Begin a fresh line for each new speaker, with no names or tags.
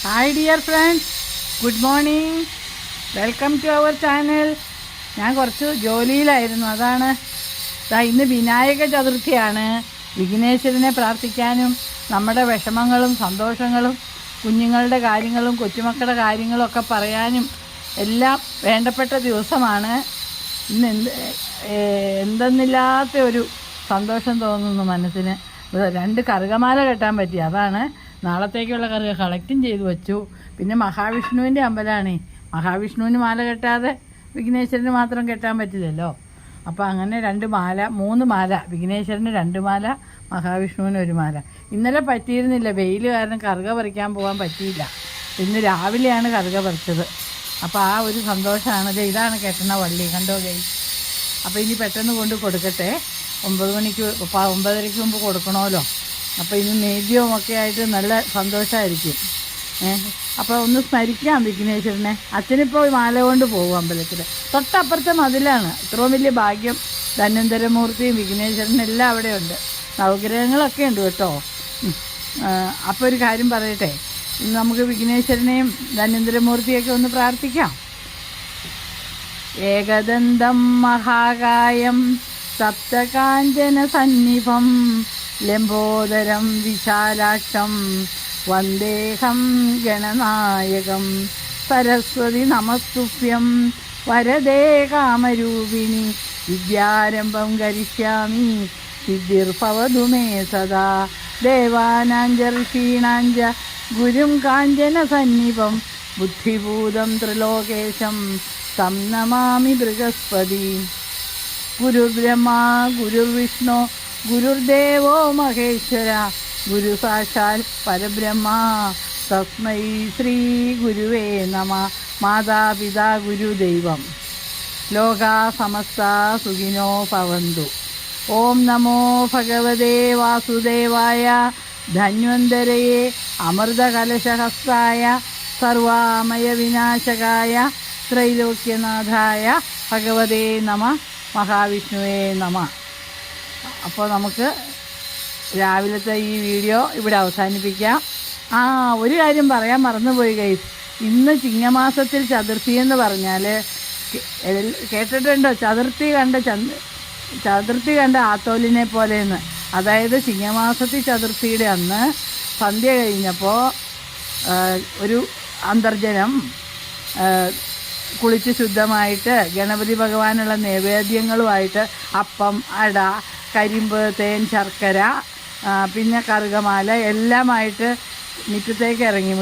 Hi dear friends, good morning. Welcome to our channel. ഞാൻ കുറച്ച് ജോലിയിലായിരുന്നു, അതാണ്. ഇന്ന് വിനായക ചതുർത്ഥിയാണ്. വിഘ്നേശ്വരനെ പ്രാർത്ഥിക്കാനും നമ്മുടെ വിഷമങ്ങളും സന്തോഷങ്ങളും കുഞ്ഞുങ്ങളുടെ കാര്യങ്ങളും കൊച്ചുമക്കളുടെ കാര്യങ്ങളും ഒക്കെ പറയാനും എല്ലാം വേണ്ടപ്പെട്ട ദിവസമാണ്. ഇന്ന് എന്തെന്നില്ലാത്ത ഒരു സന്തോഷം തോന്നുന്നു മനസ്സിന്. 2 കറുകമാല കെട്ടാൻ പറ്റി, അതാണ്. നാളത്തേക്കുള്ള കറുക കളക്റ്റും ചെയ്തു വച്ചു. പിന്നെ മഹാവിഷ്ണുവിൻ്റെ അമ്പലമാണ്. മഹാവിഷ്ണുവിന് മാല കെട്ടാതെ വിഘ്നേശ്വരന് മാത്രം കെട്ടാൻ പറ്റില്ലല്ലോ. അപ്പോൾ അങ്ങനെ 3 മാല, വിഘ്നേശ്വരന് 2 മാല, മഹാവിഷ്ണുവിന് 1 മാല. ഇന്നലെ പറ്റിയിരുന്നില്ല, വെയിൽ കാരണം കറുക പറിക്കാൻ പോകാൻ പറ്റിയില്ല. ഇന്ന് രാവിലെയാണ് കറുക പറിച്ചത്. അപ്പോൾ ആ ഒരു സന്തോഷമാണ്. ഇതാണ് കെട്ടണ വള്ളി, കണ്ടോ ഗൈ. അപ്പോൾ ഇനി പെട്ടെന്ന് കൊണ്ട് കൊടുക്കട്ടെ. 9:30 മുമ്പ് കൊടുക്കണമല്ലോ. അപ്പോൾ ഇനി നേദ്യവും ഒക്കെ ആയിട്ട് നല്ല സന്തോഷമായിരിക്കും. അപ്പോൾ ഒന്ന് സ്മരിക്കാം വിഘ്നേശ്വരനെ. അച്ഛനിപ്പോൾ മാല കൊണ്ട് പോകും അമ്പലത്തിൽ. തൊട്ടപ്പുറത്തെ മതിലാണ്. ഇത്രയും വലിയ ഭാഗ്യം. ധന്വന്തരമൂർത്തിയും വിഘ്നേശ്വരനും എല്ലാം അവിടെ ഉണ്ട്. നവഗ്രഹങ്ങളൊക്കെ ഉണ്ട് കേട്ടോ. അപ്പോൾ ഒരു കാര്യം പറയട്ടെ, ഇന്ന് നമുക്ക് വിഘ്നേശ്വരനെയും ധന്വന്തരമൂർത്തിയൊക്കെ ഒന്ന് പ്രാർത്ഥിക്കാം. ഏകദന്തം മഹാകായം സപ്തകാഞ്ചന സന്നിഭം ലംബോദരം വിശാലാക്ഷം വന്ദേഹം ഗണനായകം സരസ്വതി നമസ്തുഭ്യം വരദേ കാമരൂപിണി വിദ്യാരംഭം കരിഷ്യാമി സിദ്ധിർഭവതു മേ സദാ ദേവാനാഞ്ച ഋഷീണാഞ്ച ഗുരും കാഞ്ചന സന്നിഭം ബുദ്ധിഭൂതം ത്രിലോകേശം തം നമാമി ബൃഹസ്പതി. ഗുരുബ്രഹ്മ ഗുരുർവിഷ്ണു ഗുരുർദേവോ മഹേശ്വര ഗുരു സാക്ഷാൽ പരബ്രഹ്മ തസ്മൈ ശ്രീ ഗുരുവേ നമ. മാതാപിതാ ഗുരുദൈവം. ലോകാ സമസ്ത സുഖിനോ ഭവന്തു. ഓം നമോ ഭഗവതേ വാസുദേവായ ധന്വന്തരയെ അമൃതകലശഹസ്തായ സർവാമയ വിനാശകായ ത്രൈലോക്യനാഥായ ഭഗവതേ നമ. മഹാവിഷ്ണുവേ നമ. അപ്പോൾ നമുക്ക് രാവിലത്തെ ഈ വീഡിയോ ഇവിടെ അവസാനിപ്പിക്കാം. ഒരു കാര്യം പറയാൻ മറന്നുപോയി ഗൈസ്. ഇന്ന് ചിങ്ങമാസത്തിൽ ചതുർത്ഥി എന്ന് പറഞ്ഞാൽ കേട്ടിട്ടുണ്ടോ? ചതുർത്ഥി കണ്ട ആത്തോലിനെ പോലെയെന്ന്. അതായത് ചിങ്ങമാസത്തിൽ ചതുർത്ഥിയുടെ അന്ന് സന്ധ്യ കഴിഞ്ഞപ്പോൾ ഒരു അന്തർജനം കുളിച്ച് ശുദ്ധമായിട്ട് ഗണപതി ഭഗവാനുള്ള നൈവേദ്യങ്ങളുമായിട്ട് അപ്പം, അട, കരിമ്പ്, തേൻ, ശർക്കര, പിന്നെ കറുകമാല എല്ലാമായിട്ട് മുറ്റത്തേക്ക് ഇറങ്ങി.